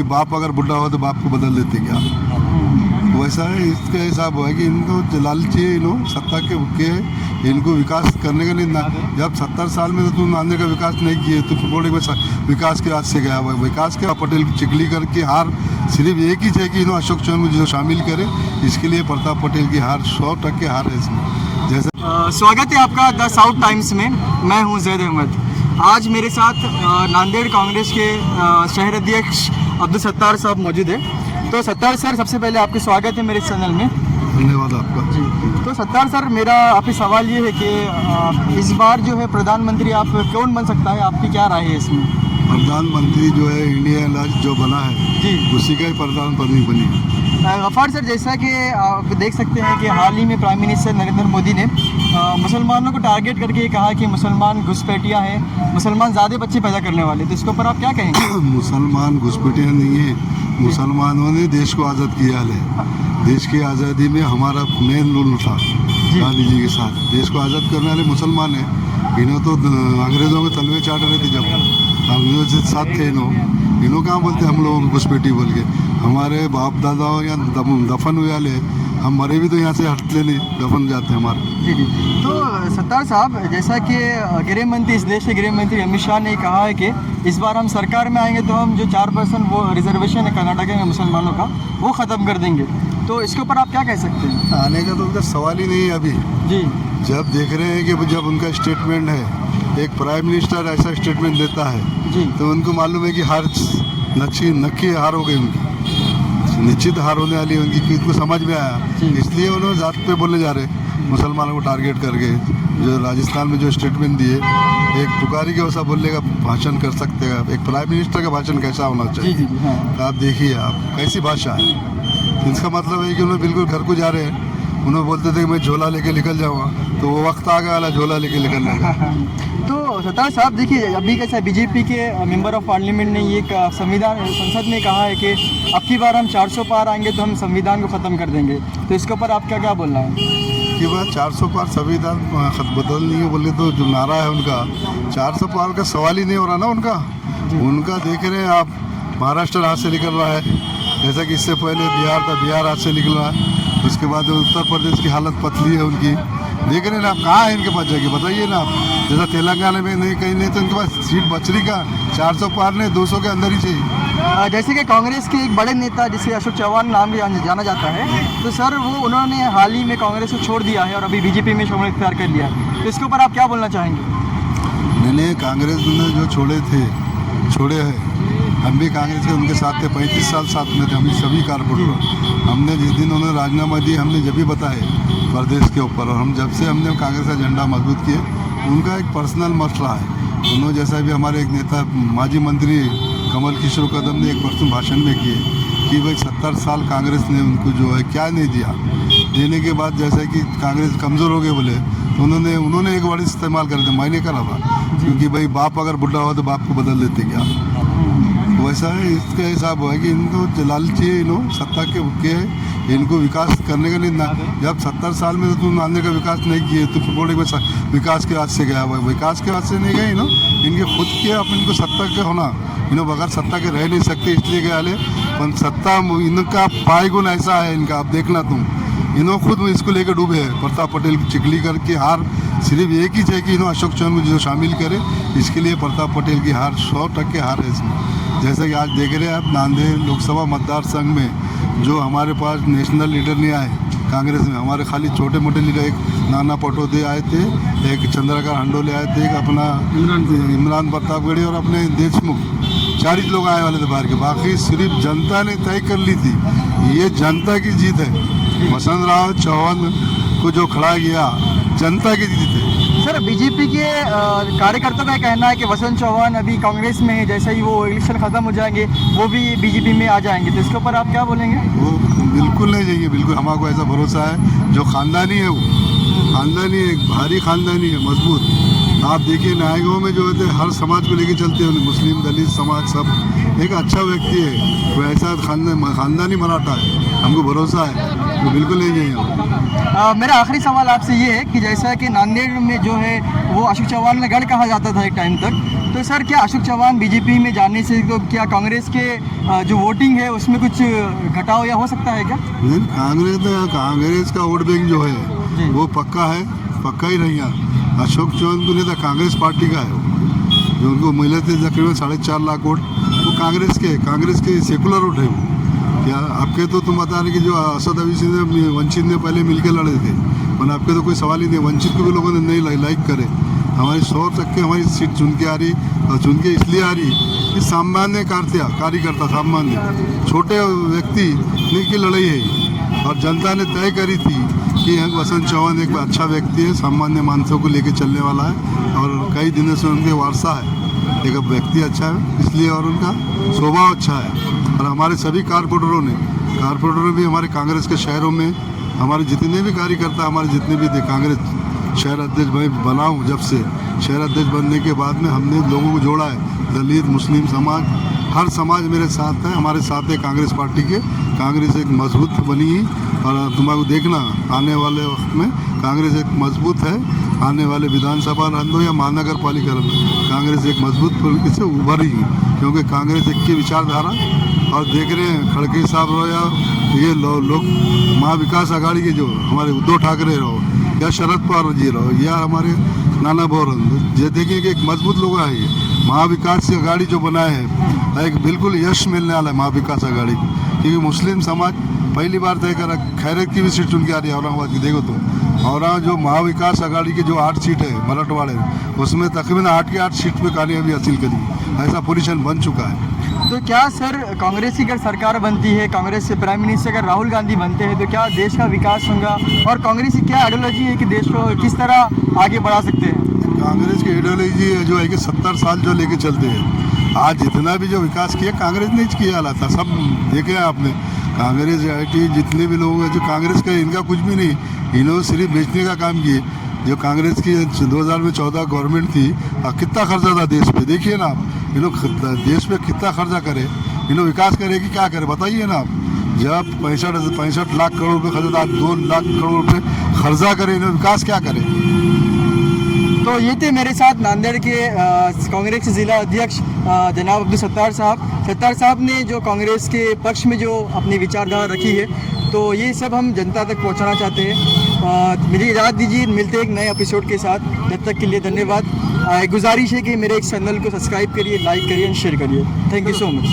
भाई बाप अगर बुढ़ा हो तो बाप को बदल देते क्या, वैसा है। इसका हिसाब है कि इनको लालची है, इन्हों सत्ता के भुक्के है, इनको विकास करने का नहीं ना। जब 70 साल में तो तू नांदेड़ का विकास नहीं किए तो बोले विकास के हाथ से गया हुआ विकास के। पटेल की चिकली करके हार सिर्फ एक ही है कि इन्हों अशोक चौहान को जो शामिल करे, इसके लिए प्रताप पटेल की हार 100% हार है इसमें। जैसे स्वागत है आपका द साउथ टाइम्स में। मैं हूं जैद अहमद। आज मेरे साथ नांदेड़ कांग्रेस के शहर अध्यक्ष अब्दुल सत्तार साहब मौजूद है। तो सत्तार सर, सबसे पहले आपके स्वागत है मेरे चैनल में। धन्यवाद आपका जी। तो सत्तार सर, मेरा आपसे सवाल ये है कि इस बार जो है प्रधानमंत्री आप कौन बन सकता है, आपकी क्या राय है इसमें? प्रधानमंत्री जो है इंडिया जो बना है जी, उसी का ही प्रधानमंत्री बनी है। गफ्फार सर, जैसा कि आप देख सकते हैं कि हाल ही में प्राइम मिनिस्टर नरेंद्र मोदी ने मुसलमानों को टारगेट करके कहा कि मुसलमान घुसपैठिया हैं, मुसलमान ज़्यादा बच्चे पैदा करने वाले, तो इसके ऊपर आप क्या कहेंगे? मुसलमान घुसपैठिया नहीं है, मुसलमानों ने देश को आज़ाद किया है। देश की आज़ादी में हमारा मेन रोल था गांधी जी के साथ। देश को आज़ाद करने वाले मुसलमान हैं। इन्हों तो अंग्रेज़ों के तलवे चाट रहे थे जब अंग्रेज़ों से साथ थे। इन्हों कहाँ बोलते हम लोगों को घुसपैठी बोल के। हमारे बाप दादाओं या दफन हुए वाले, हम मरे भी तो यहाँ से हटते नहीं, दफन जाते हमारे। जी जी। तो सत्तार साहब, जैसा कि गृह मंत्री, इस देश के गृह मंत्री अमित शाह ने कहा है कि इस बार हम सरकार में आएंगे तो हम जो 4% वो रिजर्वेशन है कर्नाटक में मुसलमानों का, वो ख़त्म कर देंगे। तो इसके ऊपर आप क्या कह सकते हैं? आने का तो उनका सवाल ही नहीं है अभी। जी। जब देख रहे हैं कि जब उनका स्टेटमेंट है, एक प्राइम मिनिस्टर ऐसा स्टेटमेंट देता है जी, तो उनको मालूम है कि हार नक्की हार हो गई उनकी, निश्चित हार होने वाली है उनकी, कि उनको समझ में आया। इसलिए उन्होंने जात पे बोलने जा रहे मुसलमानों को टारगेट करके। जो राजस्थान में जो स्टेटमेंट दिए, एक तुकारी के वैसा बोलने का भाषण कर सकते हैं। एक प्राइम मिनिस्टर का भाषण कैसा होना चाहिए? जी जी, हाँ। तो आप देखिए आप कैसी भाषा है। इसका मतलब है कि उन्होंने बिल्कुल घर को जा रहे हैं। उन्होंने बोलते थे कि मैं झोला लेके निकल जाऊँगा, तो वो वक्त आ गया वाला झोला लेके निकलने का। तो सत्तार साहब, देखिए अभी कैसा बीजेपी के मेंबर ऑफ पार्लियामेंट ने ये संविधान संसद में कहा है कि अब की बार हम 400 पार आएंगे तो हम संविधान को ख़त्म कर देंगे। तो इसके ऊपर आपका क्या बोलना है? कि बात 400 पार संविधान बदल नहीं है बोले तो जो नारा है उनका, 400 पार का सवाल ही नहीं हो रहा ना उनका। उनका देख रहे हैं आप, महाराष्ट्र हाथ से निकल रहा है, जैसा कि इससे पहले बिहार था, बिहार हाथ से निकल रहा है। उसके बाद उत्तर प्रदेश की हालत पतली है उनकी। देख रहे हैं ना आप, कहाँ है इनके पास जाके बताइए ना आप। जैसा तेलंगाना में नहीं, कहीं नहीं, तो इनके पास सीट बच रही का 400 पार नहीं, 200 के अंदर ही चाहिए। जैसे कि कांग्रेस के एक बड़े नेता जिसे अशोक चौहान नाम भी जाना जाता है, तो सर वो उन्होंने हाल ही में कांग्रेस को छोड़ दिया है और अभी बीजेपी में शामिल इख्तियार कर लिया है। तो इसके ऊपर आप क्या बोलना चाहेंगे? मैंने कांग्रेस ने जो छोड़े हैं, हम भी कांग्रेस के उनके साथ थे, 35 साल साथ में थे। हम सभी कारपोरेटर, हमने जिस दिन उन्होंने राजीनामा दी, हमने जब भी बताए प्रदेश के ऊपर। और हम जब से हमने कांग्रेस का झंडा मजबूत किए, उनका एक पर्सनल मसला है। उन्होंने जैसा भी हमारे एक नेता माजी मंत्री कमल किशोर कदम ने एक परसों भाषण में किए कि भाई 70 साल कांग्रेस ने उनको जो है क्या नहीं दिया। देने के बाद जैसा कि कांग्रेस कमज़ोर हो गए बोले, तो उन्होंने एक वर्ड इस्तेमाल कर दिया, मैंने करा था, क्योंकि भाई बाप अगर बुढ़ा हो तो बाप को बदल देते क्या, वैसा है। इसका हिसाब है कि इनको लालची है, इन्हों सत्ता के भुक्के है, इनको विकास करने का नहीं ना। जब 70 साल में तो तुम नांदेड़ का विकास नहीं किए तो बोले विकास के हाथ से गया हुआ, विकास के हाथ से नहीं गए। इनके खुद के अपने इनको सत्ता के होना, इन्हों बगैर सत्ता के रह नहीं सकते, इसलिए गए वाले। पर सत्ता इनका पायगुण ऐसा है इनका, आप देखना तुम, इन्हों खुद इसको लेकर डूबे हैं। प्रताप पटेल की चिकली करके हार सिर्फ एक ही है कि इन्हों अशोक चौहान को जो शामिल करे, इसके लिए प्रताप पटेल की हार 100% हार है इसमें। जैसा कि आज देख रहे हैं आप, नांदेड़ लोकसभा मतदार संघ में जो हमारे पास नेशनल लीडर नहीं आए कांग्रेस में, हमारे खाली छोटे मोटे लीडर, एक नाना पटोदे आए थे, एक चंद्रकांत हंडोले आए थे, एक अपना इमरान प्रतापगढ़ी और अपने देशमुख, 40 लोग आए वाले थे बाहर के। बाकी सिर्फ जनता ने तय कर ली थी, ये जनता की जीत है। वसंत राव चौहान को जो खड़ा किया, जनता की जीत है। सर, बीजेपी के कार्यकर्ताओं का कहना है कि वसंत चौहान अभी कांग्रेस में है, जैसे ही वो इलेक्शन ख़त्म हो जाएंगे वो भी बीजेपी में आ जाएंगे। तो इसके ऊपर आप क्या बोलेंगे? वो बिल्कुल नहीं जाएंगे, बिल्कुल हमारे ऐसा भरोसा है। जो ख़ानदानी है, वो ख़ानदानी है, एक भारी ख़ानदानी है, मजबूत। आप देखिए नायकों में जो होते हैं हर समाज को लेके चलते हैं, मुस्लिम दलित समाज सब। एक अच्छा व्यक्ति है, वो ऐसा ख़ानदानी मराठा है, हमको भरोसा है, वो बिल्कुल नहीं जाएंगे। मेरा आखिरी सवाल आपसे ये है कि जैसा कि नांदेड़ में जो है वो अशोक चौहान का गढ़ कहा जाता था एक टाइम तक, तो तो सर क्या अशोक चौहान बीजेपी में जाने से तो क्या कांग्रेस के जो वोटिंग है उसमें कुछ घटाव या हो सकता है क्या? नहीं, कांग्रेस का वोट बैंक जो जी। है वो पक्का है, पक्का ही रहेगा। अशोक चौहान तो नहीं था, कांग्रेस पार्टी का है वो। जो उनको मिले थे तकरीबन 4.5 लाख वोट, वो कांग्रेस के सेकुलर वोट है वो। क्या आपके तो तुम बता रहे कि जो असद अवीसी ने वंचित ने पहले मिलकर लड़े थे, पर आपके तो कोई सवाल ही नहीं, वंचित को भी लोगों ने नहीं लाइक करे। हमारी 100% हमारी सीट चुन के आ रही, और चुन के इसलिए आ रही कि सामान्य कार्यकर्ता सामान्य छोटे व्यक्ति ने की लड़ाई है, और जनता ने तय करी थी कि वसंत चौहान एक अच्छा व्यक्ति है, सामान्य मानसों को लेकर चलने वाला है, और कई दिनों से उनके वारसा है, एक व्यक्ति अच्छा है इसलिए, और उनका स्वभाव अच्छा है। और हमारे सभी कारपोरेटरों भी हमारे कांग्रेस के शहरों में, हमारे जितने भी कार्यकर्ता, हमारे जितने भी थे, कांग्रेस शहर अध्यक्ष मैं बना हूँ, जब से शहर अध्यक्ष बनने के बाद में हमने लोगों को जोड़ा है, दलित मुस्लिम समाज, हर समाज मेरे साथ है, हमारे साथ है कांग्रेस पार्टी के। कांग्रेस एक मजबूत बनी है, और तुम्हारा देखना आने वाले वक्त में कांग्रेस एक मजबूत है। आने वाले विधानसभा रन हो या महानगर पालिका रन, कांग्रेस एक मजबूत तरीके से उभरी है, क्योंकि कांग्रेस एक की विचारधारा, और देख रहे हैं खड़गे साहब रहो या ये लोग महाविकास आघाड़ी के जो हमारे उद्धव ठाकरे रहो या शरद पवार जी रहो या हमारे नाना बोरन, ये देखिए कि एक मजबूत लोग है। ये महाविकास आघाड़ी जो बनाए हैं एक बिल्कुल यश मिलने वाला है महाविकास आघाड़ी, क्योंकि मुस्लिम समाज पहली बार तय करा। खैरत की भी सीट चुन के आ रही है औरंगाबाद की, देखो तुम। और जो महाविकास आघाड़ी की जो 8 सीट है मराठवाड़े, उसमें तकरीबन 8 की 8 सीट पे कामयाबी हासिल करी, ऐसा पोजीशन बन चुका है। तो क्या सर कांग्रेस की अगर सरकार बनती है, कांग्रेस से प्राइम मिनिस्टर अगर राहुल गांधी बनते हैं, तो क्या देश का विकास होगा? और कांग्रेस की क्या आइडियोलॉजी है कि देश को किस तरह आगे बढ़ा सकते हैं? कांग्रेस की आइडियोलॉजी जो है कि 70 साल जो लेके चलते हैं, आज जितना भी जो विकास किया कांग्रेस ने किया वाला था, सब देखे हैं आपने। कांग्रेस आई जितने भी लोग हैं जो कांग्रेस का, इनका कुछ भी नहीं, इन्होंने सिर्फ बेचने का काम किए। जो कांग्रेस की 2014 गवर्नमेंट थी, कितना खर्चा था देश पे, देखिए ना आप। ये लोग देश पे कितना खर्चा करे, ये लोग विकास करे कि क्या करे, बताइए ना आप। जब 65 लाख करोड़ रुपये खर्चा था, 2 लाख करोड़ रुपये खर्चा करे, इन्होंने विकास क्या करे। तो ये थे मेरे साथ नांदेड़ के कांग्रेस के ज़िला अध्यक्ष जनाब अब्दुल सत्तार साहब। सत्तार साहब ने जो कांग्रेस के पक्ष में जो अपनी विचारधारा रखी है, तो ये सब हम जनता तक पहुंचाना चाहते हैं। मुझे इजाज़त दीजिए, मिलते हैं एक नए एपिसोड के साथ। जब तक के लिए धन्यवाद। गुजारिश है कि मेरे एक चैनल को सब्सक्राइब करिए, लाइक करिए और शेयर करिए। Thank you so much.